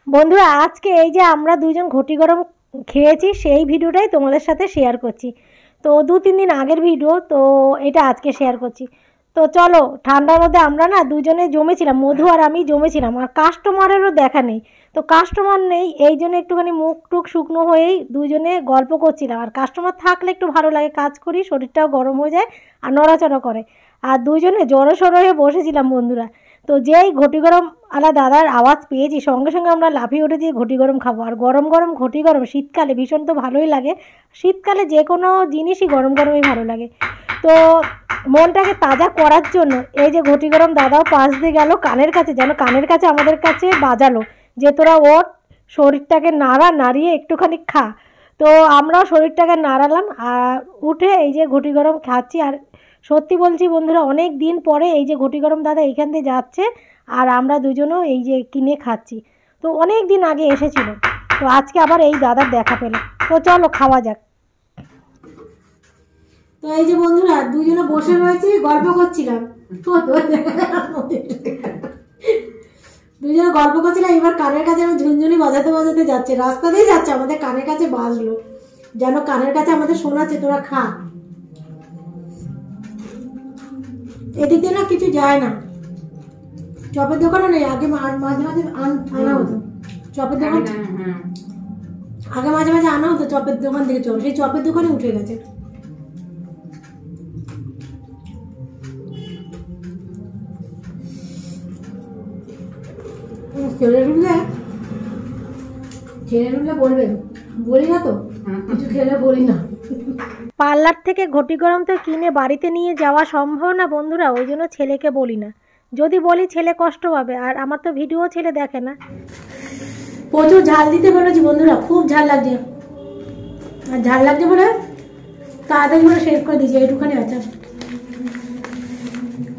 বন্ধুরা আজকে এই যে আমরা দুজন ঘটি গরম খেয়েছি সেই ভিডিওটাই তোমাদের সাথে শেয়ার করছি। তো 2-3 দিন আগের ভিডিও, তো এটা আজকে শেয়ার করছি। তো চলো, ঠান্ডার মধ্যে আমরা না দুজনে জমেছিলাম, মধু আর আমি জমেছিলাম, আর কাস্টমারেরও দেখা নেই। তো কাস্টমার নেই, এই জন্য একটুখানি মুখ টুক শুকনো হয়েই দুজনে গল্প করছিলাম। আর কাস্টমার থাকলে একটু ভালো লাগে, কাজ করি, শরীরটাও গরম হয়ে যায় আর নড়াচড়া করে। আর দুজনে জড়ো সড়ো হয়ে বসেছিলাম বন্ধুরা। তো যেই ঘটি গরম আলা দাদার আওয়াজ পেয়েছি, সঙ্গে সঙ্গে আমরা লাফিয়ে উঠেছি ঘটি গরম খাবো। আর গরম গরম ঘটি গরম শীতকালে ভীষণ তো ভালোই লাগে। শীতকালে যে কোনো জিনিসই গরম গরমই ভালো লাগে। তো মনটাকে তাজা করার জন্য এই যে ঘটি গরম দাদাও পাশ দিয়ে গেল কানের কাছে, যেন কানের কাছে আমাদের কাছে বাজালো যে তোরা ওঠ, শরীরটাকে নাড়িয়ে একটুখানি খা। তো আমরাও শরীরটাকে নাড়ালাম আর উঠে এই যে ঘটি গরম খাচ্ছি। আর সত্যি বলছি বন্ধুরা, অনেক দিন পরে এই যে ঘটি গরম দাদা এইখান দিয়ে যাচ্ছে আর আমরা দুজনও এই যে কিনে খাচ্ছি। তো অনেক দিন আগে এসেছিল, তো আজকে আবার এই দাদার দেখা পেল। তো চলো খাওয়া যাক। তো এই যে বন্ধুরা দুজনে বসে রয়েছি, গল্প করছিলাম। দুজনে গল্প করছিলাম, এবার কানের কাছে আমি ঝুনঝুনি বাজাতে বাজাতে যাচ্ছে, রাস্তা দিয়ে যাচ্ছে, আমাদের কানের কাছে বাজলো, যেন কানের কাছে আমাদের শোনাচ্ছে তোরা খা। এদিক দিয়ে না কিছু যায় না, চপের দোকানও নেই। আগে মাঝে মাঝে আনা হতো চপের দোকান, আগে মাঝে মাঝে আনা হতো চপের দোকান থেকে চপ, সেই চপের দোকানে উঠে গেছে। ছেলে ঢুকলে বলবেন, বলি না তো কিছু খেলে বলি না। পার্লার থেকে ঘটি গরম তো কিনে বাড়িতে নিয়ে যাওয়া সম্ভব না বন্ধুরা, ওই জন্য ছেলেকে বলি না। যদি বলি ছেলে কষ্ট পাবে, আর আমার তো ভিডিও ছেলে দেখে না। প্রচুর ঝাল দিতে বলেছি বন্ধুরা, খুব ঝাল লাগছে। আর ঝাল লাগছে বলে তাড়াতাড়ি করে শেষ করে দিয়েছি, এইটুখানি আছে।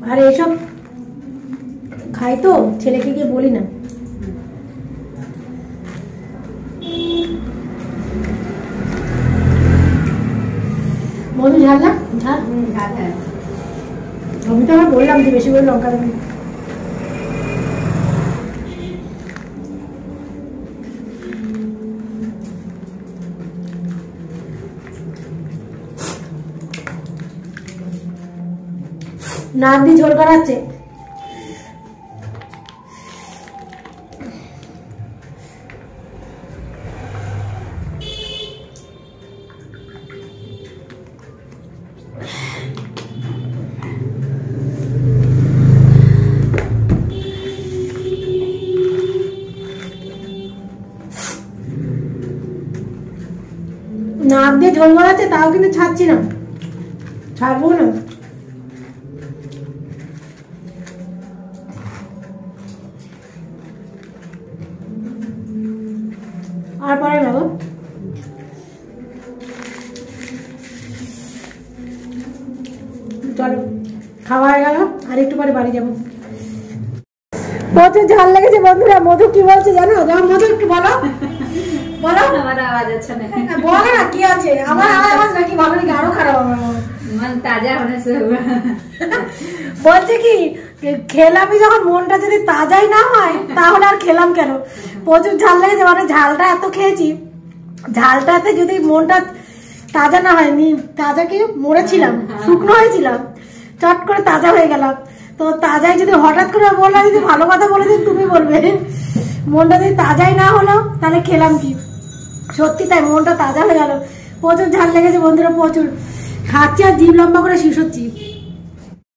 আর এইসব খাই তো, ছেলেকে গিয়ে বলি না। মধু ঝাল না? ঝাল আমি তো আমার বললাম যে বেশি করে লঙ্কা দেবেন। নাক দিয়ে ঝোল করাচ্ছে। নাক দিয়ে ঝোল গড়াচ্ছে, তাও কিন্তু ছাড়ছি না, ছাড়বো না। আর পরে নেবো। চলো খাওয়া হয়ে গেল, আর একটু পরে বাড়ি যাবো। প্রচুর ঝাল লেগেছে বন্ধুরা। মধু কি বলছে জানো? যেমন মধু একটু বলো, বলো। আমার আওয়াজ আছে না, বলো না কি আছে। আমার আওয়াজ নাকি ভালো নাকি আরো খারাপ? আমার মন তাজা হনে সে বলছে কি, খেলামই যখন মনটা যদি তাজাই না হয় তাহলে আর খেলাম কেন? প্রচুর ঝাল লেগেছে, মানে ঝালটা এত খেয়েছি, ঝালটাতে যদি মনটা তাজা না হয়, তাজা কি মরেছিলাম, শুকনো হয়েছিলাম, চট করে তাজা হয়ে গেলাম। তো তাজাই যদি হঠাৎ করে বললাম, যদি ভালো কথা বলে দিন তুমি বলবে, মনটা যদি তাজাই না হলো তাহলে খেলাম কি? সত্যি তাই, মনটা তাজা হয়ে গেল। প্রচুর ঝাল লেগেছে বন্ধুরা, প্রচুর। খাচ্ছি আর জিভ লম্বা করে শিশোচ্ছি।